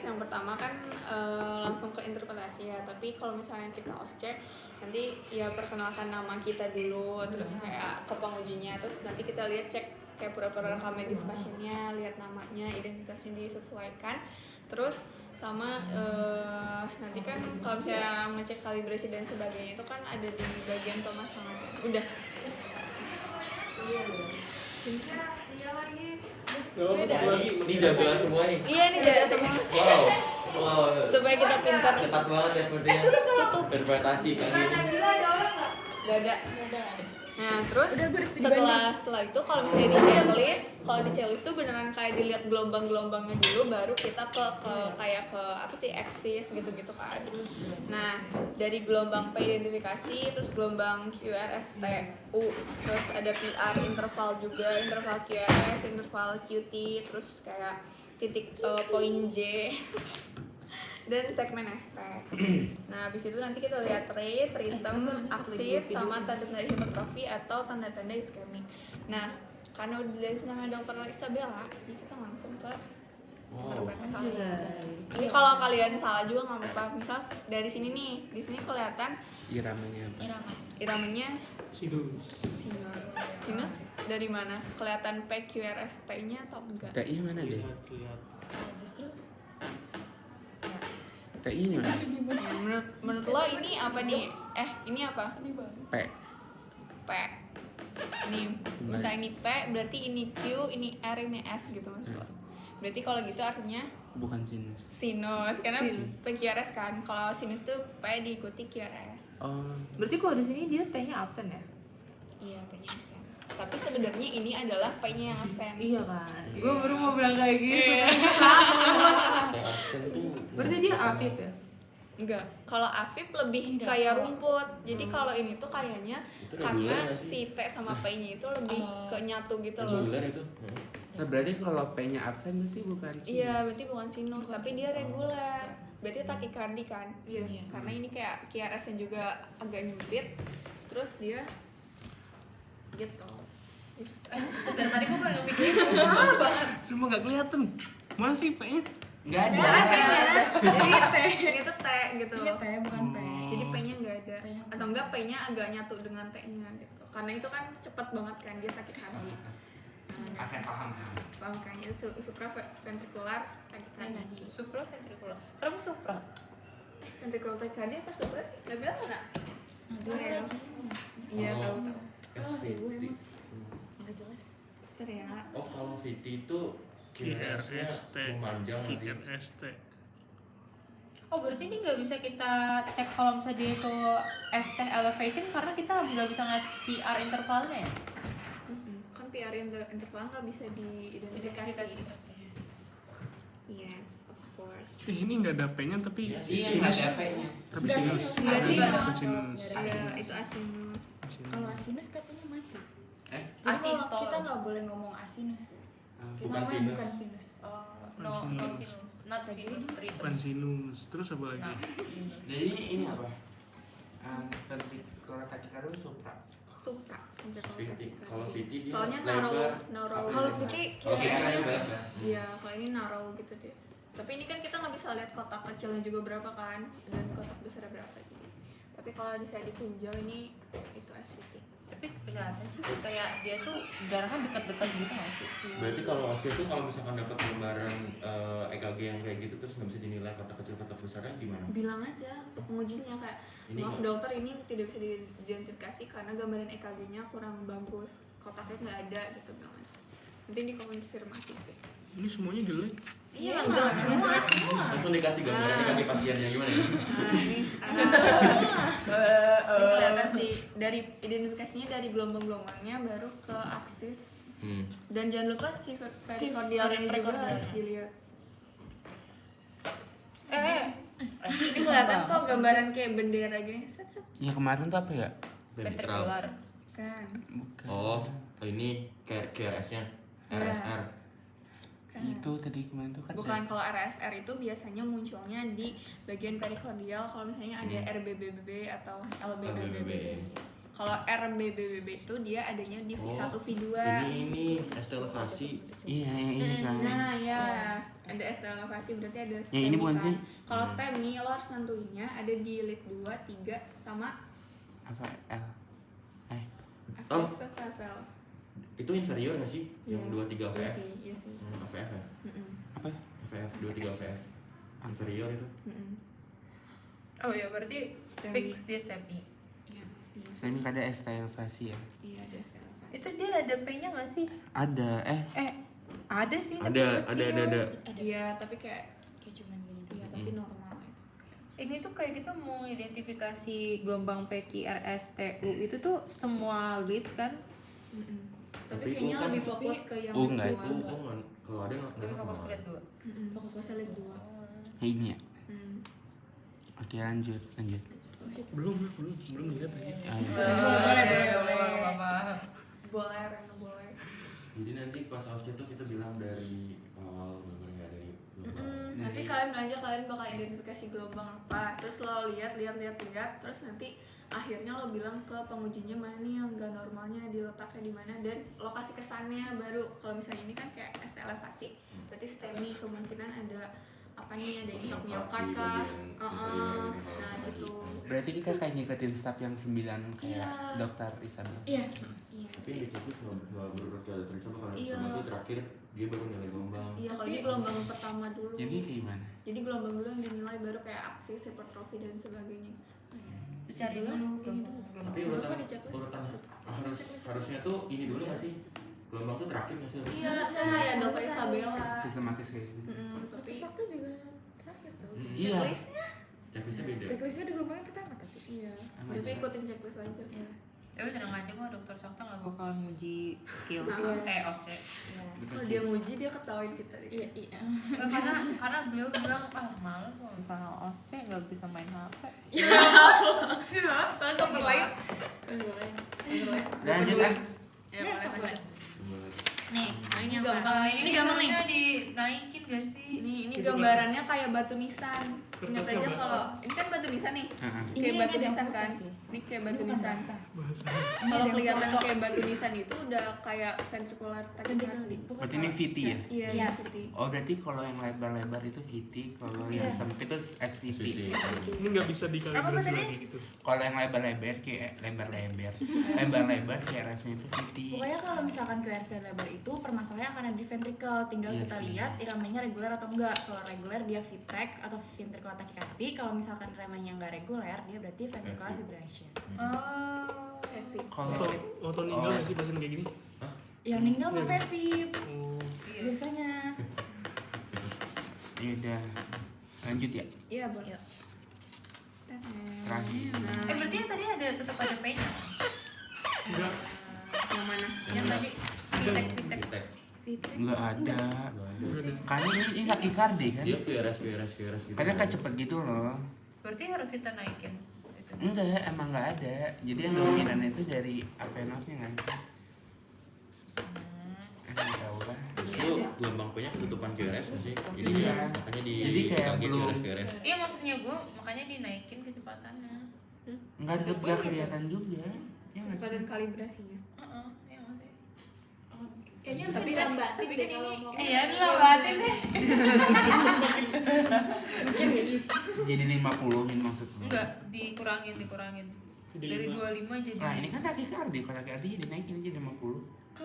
yang pertama kan langsung ke interpretasi ya. Tapi kalau misalnya kita OSCE nanti ya perkenalkan nama kita dulu, terus kayak ke pengujinya, terus nanti kita lihat cek kayak pura-pura rekam medis pasiennya, lihat namanya, identitasnya disesuaikan, terus sama nanti kan kalau misalnya ngecek kalibrasi dan sebagainya itu kan ada di bagian pemasangan. Udah. Iya lagi. Ini jaga semua nih. Iya, ini jaga semua. Wow. Supaya kita pintar. Ketat banget ya sepertinya. Tutup. Interpretasi kan ini. Nabila ada orang nggak? Nggak ada. Nah terus setelah itu kalau misalnya di checklist, kalau di checklist tuh beneran kayak dilihat gelombang-gelombangnya dulu, baru kita ke kayak ke apa sih axis gitu-gitu kan. Nah dari gelombang P identifikasi, terus gelombang QRSTU, terus ada PR interval juga, interval QRS, interval QT, terus kayak titik poin J dan segmen ST. Nah, habis itu nanti kita lihat rate, rhythm, aksis, sama tanda-tanda hipertrofi atau tanda-tanda iskemik. Nah, karena udah dijelasin sama dokter Isabella, ya kita langsung ke interpretasi. Ini kalau kalian salah juga nggak apa-apa. Misal dari sini nih, di sini kelihatan iramanya apa? Iramanya Sinus. sinus dari mana? Kelihatan PQRST-nya atau enggak? TI mana deh? Lihat. Justru TI nya mana? menurut lo ini apa nih? Ini apa? P. P. Ini misalnya ini P, berarti ini Q, ini R, ini S gitu maksud lo. Berarti kalau gitu artinya Bukan sinus. sinus, karena PQRS kan. Kalau sinus tuh P diikuti QRS. Oh. Berarti kalau di sini dia T-nya absen ya? Iya, T-nya absen. Tapi sebenarnya ini adalah P-nya yang absen. Iya kan. Gue baru mau bilang kayak gitu. Yang absen tuh. Berarti dia afib ya? Enggak. Kalau afib lebih kayak rumput. Jadi kalau ini tuh kayaknya Itu karena reguler nggak sih? si T sama P-nya itu lebih ke nyatu gitu loh. Reguler itu. Nah, berarti kalau P-nya absen berarti bukan sinus. Iya, berarti bukan sinus, tapi dia reguler. Berarti takikardi kan? Iya. Karena ini kayak QRS-nya juga agak nyempit. Terus dia gitu. Dari tadi gue pernah ngepikirin Cuma nggak kelihatan. Mana sih P-nya? Enggak ada. Jadi T itu T gitu. Iya, P bukan P. Jadi P-nya nggak ada. Atau enggak P-nya agak nyatu dengan T-nya gitu. Karena itu kan cepet banget kan dia takikardi. Oke, paham. Paham kan? Itu supraventrikular takikardi. supra ventrikular. Kenapa supra? Ventrikular takikardi apa supra sih? Nggak bilang nggak? Ada. Iya, Oh. tahu. SVT. Nggak jelas. Bentar ya. Oh, kalau VT itu QRS-nya QRST. memanjang nggak sih? QRST. Oh berarti ini nggak bisa kita cek kalau misalnya dia itu ST elevation karena kita nggak bisa ngeliat PR intervalnya ya? Kan PR interval nggak bisa diidentifikasi. Yes, of course. Ini nggak ada P-nya tapi Iya, enggak ada P-nya. tapi sinus. Nggak sih. Tapi sinus. Iya, itu asinus. Kalau asinus katanya mati. Eh? Jadi kalau Asistol. kita nggak boleh ngomong asinus. Kita Bukan ngomongnya sinus. bukan sinus. No sinus, not sinus. Bukan sinus. Terus apa lagi? Jadi ini apa? Ventrikular tachycardia supra. Supra. ventrikular VT. takikardi. Kalau VT dia Soalnya lebar. narrow. Kalau VT Kalau VT kan lebar. Iya, kalau ini narrow gitu deh. Tapi ini kan kita nggak bisa lihat kotak kecilnya juga berapa kan, dan kotak besar berapa sih. Tapi kalau bisa ditinjau ini itu SVT. Tapi kelihatan sih kayak dia tuh darahnya dekat-dekat gitu nggak sih? Berarti kalau hasil itu kalau misalkan dapat gambaran EKG yang kayak gitu terus nggak bisa dinilai kotak kecil kotak besarnya gimana? Bilang aja ke pengujinya kayak Ini maaf nggak- dokter ini tidak bisa diidentifikasi karena gambaran EKG-nya kurang bagus, kotaknya nggak ada gitu bilang aja. Nanti dikonfirmasi sih. Ini semuanya jelek. Iya, jelek semua. Langsung dikasih gambaran EKG pasiennya gimana ya? Nah, ini ini kelihatan sih dari identifikasinya dari gelombang-gelombangnya baru ke aksis. Dan jangan lupa si perikordialnya juga harus dilihat. Ini kelihatan kok gambaran kayak bendera gini. Set. Ya kemarin tuh apa ya? Ventrikular. Kan. Bukan. Oh, ini QRS-nya. RSR. Itu tadi kemarin tuh kan. Bukan, kalau RSR itu biasanya munculnya di bagian perikordial kalau misalnya ada RBBB atau LBBB. Kalau RBBBB itu dia adanya di V1 V2. Ini ST elevasi. Iya, yang ini kan. Nah ya, ada ST elevasi berarti ada STEMI. Yang ini bukan kan. sih? Kalau STEMI lo harus nentuinnya ada di lead 2, 3 sama Apa L? Oh. FFL. Itu inferior nggak sih? Yang 2 3 Iya AVF. sih, iya sih. AVF ya? Apa? AVF 2 3 AVF. Inferior itu. Oh ya berarti STEMI. fix dia STEMI. Iya. Saya minta ada ST elevasi ya. Iya, ada ST elevasi. Itu dia ada P-nya nggak sih? Ada. Ada sih. Ada. Iya, tapi kayak Kayak cuman gini iya, doang. tapi normal itu. Ini tuh kayak kita mau identifikasi gelombang PQRSTU itu tuh semua lead kan? Tapi Tapi kayaknya itu kan- lebih fokus ke yang Enggak, lead Itu dua. kalau ada nggak Tapi fokus mau. lead 2. Fokusnya lead 2. Ini ya. Oke, lanjut. Belum lihat lagi. Boleh, Reno boleh. Jadi nanti pas ausnya tuh kita bilang dari awal bener ya dari gelombang. Nanti kalian belanja, kalian bakal identifikasi gelombang apa, terus lo lihat, terus nanti akhirnya lo bilang ke pengujinya mana nih yang gak normalnya, diletaknya di mana, dan lokasi kesannya baru. Kalau misalnya ini kan kayak ST elevasi, berarti STEMI kemungkinan ada apa nih, ada insok miokard kah? Nah gitu. Berarti kita kayak ngikutin step yang 9 kayak Iya. dokter Isabel. Iya. Iya. Tapi di checklist nggak berurut kayak dari sama kalau Iya. sama itu terakhir dia baru nilai gelombang. Iya, kalau ini gelombang pertama dulu. Jadi kayak gimana? Jadi gelombang dulu yang dinilai, baru kayak aksis, hipertrofi dan sebagainya. Cari dulu. Tapi urutan harusnya tuh ini dulu nggak sih? Gelombang tuh terakhir nggak sih? Iya, saya ya dokter Isabella. Sistematis kayak gini. Tapi Sakti juga terakhir tuh. Iya. Checklistnya beda. Checklistnya di gelombangnya pertama tapi. iya, Sama tapi aja. ikutin checklist aja. Tapi tenang aja kok dokter Sakta nggak bakal nguji skill Iya. OC. Betul Kalau sih. dia muji dia ketawain kita deh. Iya. Karena beliau bilang males kalau misalnya OC nggak bisa main HP. Kan dokter lain. Boleh. Lanjut ah. Ya, boleh lanjut. Nih, Ini gampang. ini gambarnya dinaikin gak sih? Ini gambarannya kayak batu nisan. Ingat Kertasnya aja basah. kalau ini kan batu nisan nih. Heeh. Kayak Ini batu ada nisan foto kan. sih. Ini kayak batu nisan. Bahasa. Kalau kelihatan kayak batu nisan itu udah kayak ventricular tachycardia. Berarti ini VT ya? Iya, Iya. putih. Oh berarti kalau yang lebar-lebar itu VT, kalau yang sempit itu SVT. SVT. Ini nggak bisa dikalibrasi tadi? lagi gitu. Kalau yang lebar-lebar kayak lebar-lebar kayak rasanya itu VT. Pokoknya kalau misalkan QRS lebar itu permasalahannya akan ada di ventricle, tinggal Iya kita sih. lihat iramanya reguler atau enggak. Kalau reguler dia VTAC atau ventricular tachycardia, kalau misalkan iramanya enggak reguler dia berarti ventricular fibrillation. Oh. Heavy. Kalau Auto ninggal nggak sih pasien kayak gini? Yang meninggal mah VEVIP Oh, biasanya. ya udah lanjut ya. Iya, boleh. Terakhir. Berarti yang tadi ada tetap ada P-nya. enggak. Yang mana? Yang tadi Vitek. Tek. VTAC Nggak ada. Karena ini takikardi kan. Dia QRS gitu. Karena kayak cepet gitu loh. Berarti harus kita naikin. Itu. Enggak, emang nggak ada. Jadi yang dominan itu dari apenotnya kan. Nggak tahu lah. Justru gelombang P-nya ketutupan QRS nggak sih? Jadi Iya. ya, makanya di Jadi kayak lagi belum- QRS. Iya maksudnya gue makanya dinaikin kecepatannya. Nggak tetap nggak kelihatan juga. Ya nggak sih? Kecepatan kalibrasinya. Iya nggak sih? Kayaknya Tapi harus kan- dilambatin tapi deh kan kalau ini- mau. Iya dilambatin deh. Jadi 50-in maksud lu. Enggak, dikurangin. Jadi Dari 5. 25 jadi. Nah ini kan takikardi, kalau takikardi dinaikin aja 50.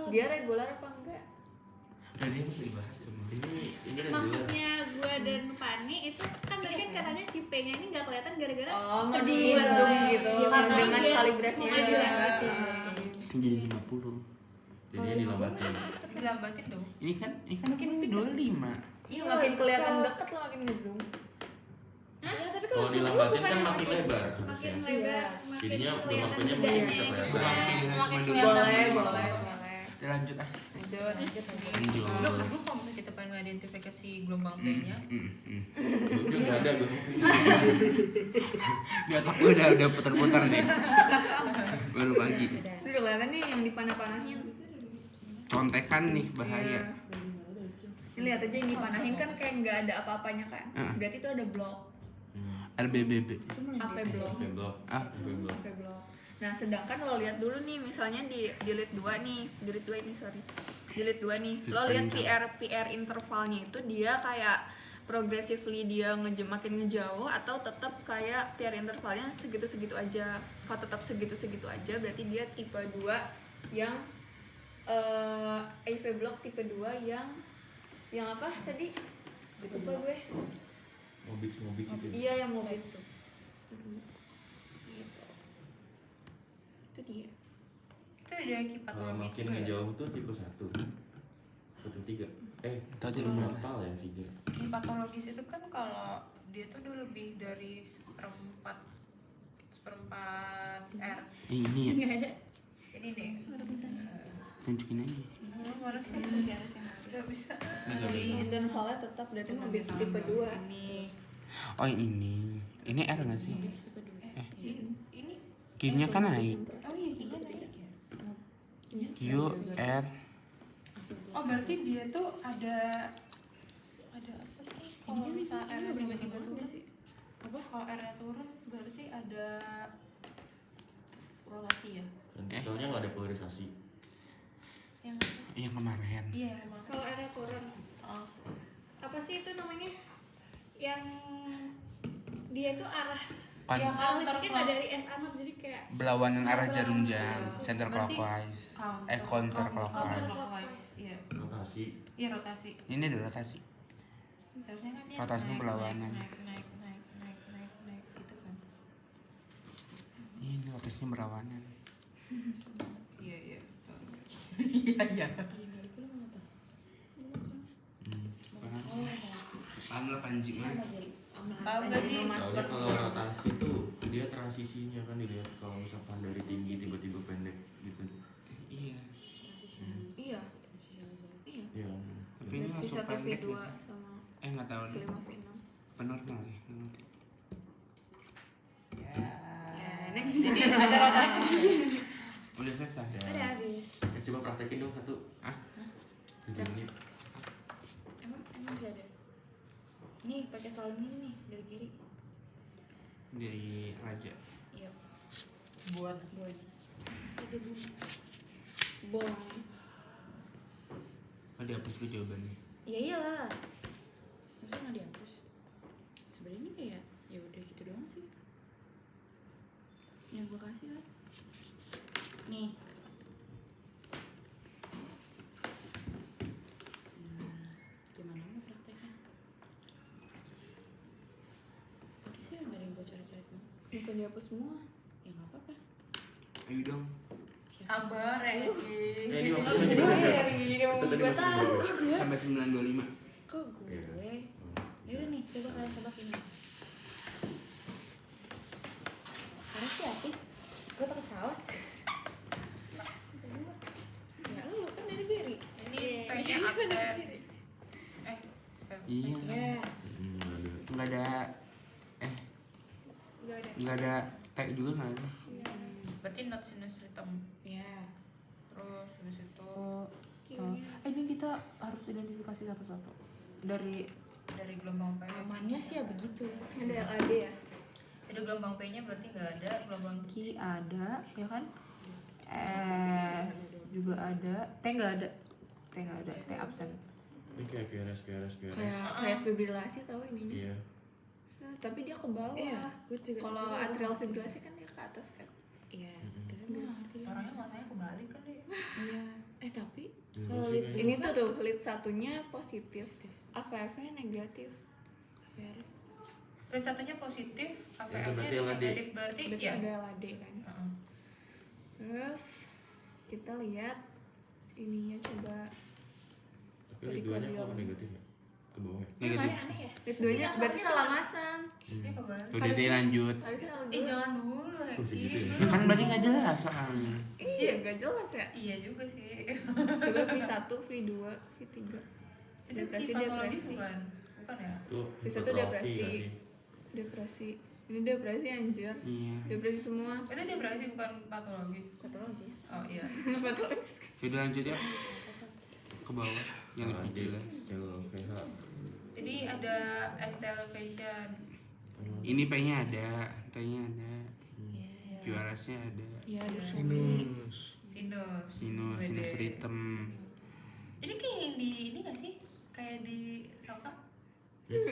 Dia reguler apa enggak? Udah dia mesti dibahas ya. Ini regular. Maksudnya gue dan Fani itu kan tadi kan katanya si P-nya ini nggak kelihatan gara-gara Oh, mau kedua. di zoom gitu Dia- dengan dia- kalibrasinya mau juga. dilambatin. Jadi 50. Jadinya dilambatin. Dilambatin dong. Ini kan mungkin 25. Iya, makin kelihatan deket lo makin ngezoom. Iya, tapi Kalau dilambatin kan makin lebar Makin harusnya. lebar, makin Jadinya kelihatan gelombangnya bedanya. mungkin bisa kelihatan. Makin Boleh, kelihatan. Boleh. Ya, lanjut ah. Lanjut. Lanjut. Gue kalau misalnya kita pengen identifikasi gelombang P-nya, Udah nggak ada gue. Di otak gue udah putar-putar nih. Baru pagi. Ini udah kelihatan nih yang dipanah-panahin. Contekan nih bahaya. Ini lihat aja yang dipanahin kan kayak nggak ada apa-apanya kan. Berarti itu ada blok, RBBB. AV blok. Blok. Ah. Blok. AV blok. Nah, sedangkan lo lihat dulu nih misalnya di lead 2 nih, di lead 2 ini sorry. Di lead 2 nih, lo lihat PR intervalnya itu dia kayak progressively dia makin ngejauh atau tetap kayak PR intervalnya segitu-segitu aja. Kalau tetap segitu-segitu aja berarti dia tipe 2 yang AV block tipe 2 yang apa tadi? Lupa gue. Mobits itu. Iya, yang Mobits. Gitu. Itu dia. Itu ada ki Kalau patologis makin juga ya? ngejauh tuh tipe 1 atau 3. Tadi itu bener. total ya figure. Ki patologis itu kan kalau dia tuh udah lebih dari seperempat R. Ini ya, Nggak ada. Ini nih. tunjukin aja. Mana sih? Nggak bisa. Jadi intervalnya tetap berarti Mobits tipe 2. Ini. Oh ini R nggak sih? Ini. Q-nya kan naik. Oh iya, ini naik ya. Q, R. Oh berarti dia tuh ada apa tuh? Kalau misalnya R tiba-tiba turun sih. Apa? Kalau R turun berarti ada rotasi ya? Dan totalnya nggak ada polarisasi. Yang Yang kemarin. iya emang. Kalau ada turun, apa sih itu namanya? Yang dia itu arah Pan Iya, kalau counter listriknya nggak dari S amat jadi kayak berlawanan arah jarum jam, center Berarti clockwise. counter Counterclockwise. clockwise. Iya. Rotasi. Iya rotasi. Ini adalah rotasi. Seharusnya kan dia Rotasinya naik, berlawanan. naik gitu kan. Ini rotasinya berlawanan. Iya iya. Iya iya. Paham lah Panji mah. Paham gak sih? Soalnya kalau rotasi tuh dia transisinya kan dilihat kalau misalkan dari tinggi tiba-tiba pendek gitu. Iya. Iya. Iya. Ya. Tapi ini langsung V1 pendek V2 gitu. sama Nggak tahu nih. V5 V6. Penormal ya. Nggak ngerti. Ya, next. Udah selesai. Ya. Udah habis. Coba praktekin dong satu. Ah? 7 menit. Emang bisa ada. Nih pakai soal ini nih dari kiri. Dari Raja. Iya. Buat Bong. Oh dihapus dulu jawabannya. Ya iyalah. Masa nggak dihapus? Sebenarnya ini kayak ya udah gitu doang sih. Yang gue kasih kan. Nih. Gimana mau prakteknya? Udah sih nggak ada yang gue coret-coret mau. Bukan dihapus semua. Ya nggak apa-apa. Ayo dong. sabar ya. Ini waktunya juga berapa? Itu tadi Gue masih tahu. berapa? Kok gue? Sampai 925. Kok gue? Iya. Yaudah nih, coba kalian tebak ini. Karena siapa? Gue takut salah. Ya lu kan dari diri. Ini pengen absen. Iya. Ya. Ada. Nggak ada. Nggak ada. T juga nggak ada. Berarti not sinus rhythm. Ya. Terus habis itu ini kita harus identifikasi satu-satu dari gelombang P. Amannya sih ya begitu. Ada LAD ya? Ada gelombang P-nya berarti nggak ada, gelombang Q ada, ya kan? S juga ada, T nggak ada, T absen. Ini kayak KRS. Kayak fibrilasi tau ini. Iya. Tapi dia ke bawah. Iya, gue juga. Kalau atrial fibrilasi kan dia ke atas kan. Iya. Tapi gue nggak ngerti deh. Orangnya masanya kebalik kan deh. Iya. Tapi Enggak kalau sih, lead kayaknya. Ini tuh tuh lead satunya positif. AVF-nya negatif. AVR. Dan satunya positif, Itu APR-nya berarti LAD. negatif berarti Berarti ya. ada LAD kan. Heeh. Terus kita lihat ininya coba. Tapi lead 2-nya kok negatif ya? Ke bawah ya? Negatif. aneh ya. Lead 2-nya berarti salah masang. Dia kebalik. Udah deh lanjut. Harusnya LAD. Jangan dulu ya. Kok bisa gitu ya? Ya kan berarti nggak jelas soalnya. Iya, gak jelas ya. Iya juga sih. Coba V1, V2, V3. Itu Depresi, patologis depresi. bukan? Bukan ya? Tuh, Bisa tuh hipertrofi depresi. nggak sih? Depresi. Ini depresi anjir. Iya. Depresi semua. Itu dia berarti bukan patologis. Patologis. Oh iya. Patologis. Udah lanjut ya. Ke bawah. Yang lebih LAD, jelas. LPH. Jadi ada ST elevation. Ini P-nya ada, T-nya ada, Iya. QRS-nya ada. Iya, ada STEMI. Sinus. Sinus. Sinus Wede. ritem. Ini kayak yang di ini nggak sih? Kayak di Soka.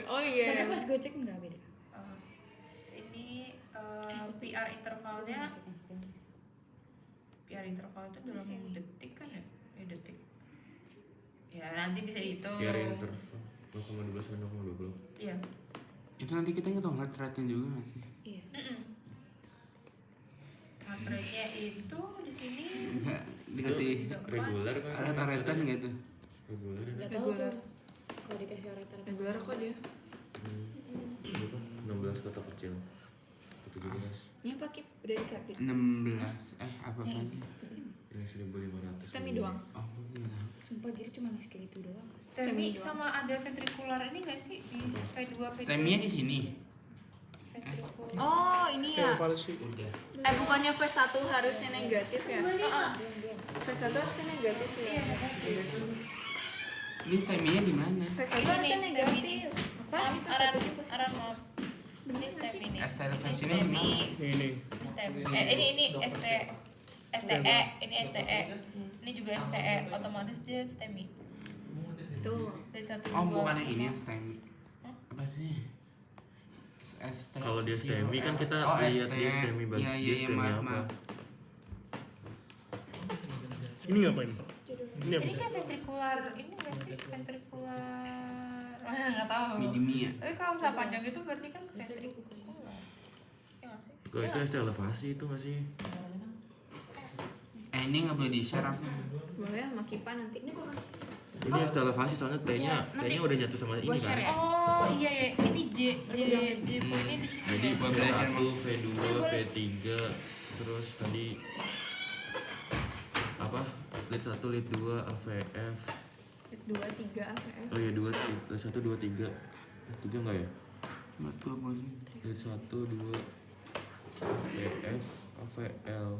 Oh Tapi iya. pas gue cek nggak beda. Ini PR intervalnya. PR interval itu dalam detik kan ya? Detik. Ya nanti bisa dihitung. PR interval 0,12 sampai 0,20. Iya. Itu nanti kita ngitung heart rate-nya juga nggak sih? Iya. Heart rate-nya itu di sini Enggak, dikasih Reguler kan? ada taretan nggak tuh? Reguler ya? Nggak tahu tuh. Kalau dikasih rata-rata. Regular kok dia. Berapa? 16 kota kecil. 17. Ini apa Kip? Udah dikapit. 16 apa lagi? Yang 1.500. STEMI doang. Oh, iya. Sumpah Giri cuma ngasih kayak gitu doang. STEMI sama ada ventrikular ini nggak sih di P2 P3? STEMI-nya di sini. Ventrikular. Oh, ini ya. Evaluasi. Udah. Bukannya V1 harusnya negatif ya? V1 harusnya negatif ya? Ini STEMI-nya di mana? V1 Ini harusnya nih, negatif. Maaf, Aran maaf. Ini STEMI ini. ST elevasinya di mana? Ini. STEMI. Ini STE, ini STE. Ini juga STE, otomatis dia STEMI. Tuh. Dari 1 Oh, bukan yang ini yang STEMI. Apa sih? ST. Kalau dia STEMI kan kita Oh, lihat ST. dia STEMI Iya, iya, dia STEMI maaf, apa. maaf. Ini ngapain Pak? Ini apa Ini sih? kayak ventrikular, ini nggak sih ventrikular? Nggak tahu. Midimia. Tapi kalau misalnya panjang itu berarti kan ventrikular. Ya nggak sih? Kok itu ST elevasi itu nggak sih? Ini nggak boleh di-share apa? Boleh sama Kipa nanti. Ini kok Ini ST elevasi soalnya T-nya udah nyatu sama ini kan. Oh iya ya, ini J poinnya di sini. Jadi ya? V1, V2, V3, terus tadi apa? Lead 1, lead 2, AVF. 2, 3 AVF. Oh iya 2, lead 1, 2, 3. 3 enggak ya? Batu apa sih? Lead 1, 2, VF, AVL.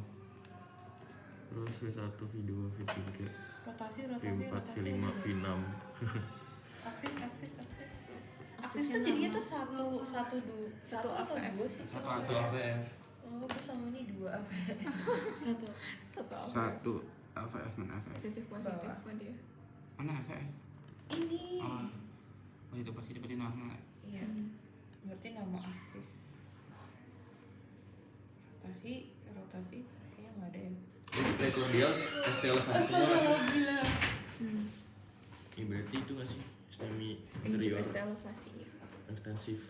Terus V1, V2, V3, Rotasi, V4, V5, V6. Aksis. Aksis tuh jadinya tuh satu Satu atau AVF. dua sih? Satu Satu AVF. AVF. Oh, aku sama ini 2 AVF. Satu. Satu AVF. Satu AVF mana AVF? Positif kok dia. Mana AVF? Ini. Oh, itu pasti berarti normal. Iya. Berarti nama aksis. Rotasi kayaknya nggak ada ya. Jadi precordial ST elevasi semua nggak sih? Gila. Ya berarti itu nggak sih? STEMI Ini juga interior ST elevasi ya. ekstensif.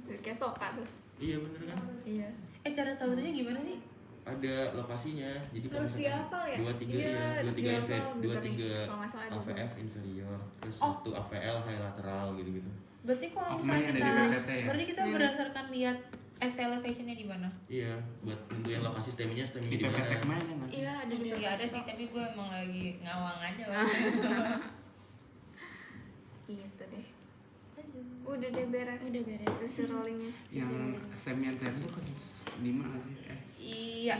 Kayak soka tuh. Iya bener kan? Iya. Cara tahunya gimana sih? Ada lokasinya. Jadi kalau Harus dihafal ya? 23 Iya, ya, harus 23 dihafal, bener nih. 23 Kalau nggak salah ada AVF inferior, terus Oh. 1 AVL high lateral gitu-gitu. Berarti kalau Oh, misalnya kemarin ada kita, di PPT ya? berarti kita berdasarkan lihat ST elevationnya di mana? Iya, buat nentuin lokasi STEMI-nya Di STEMI di PPT mana. kemana nggak sih? Iya, ada juga. Ya ada sih, tapi gue emang lagi ngawang aja. Gitu deh. Udah deh beres. Udah beres. Sisi rollingnya. Yang semi anterior itu kan di mana nggak sih? Iya.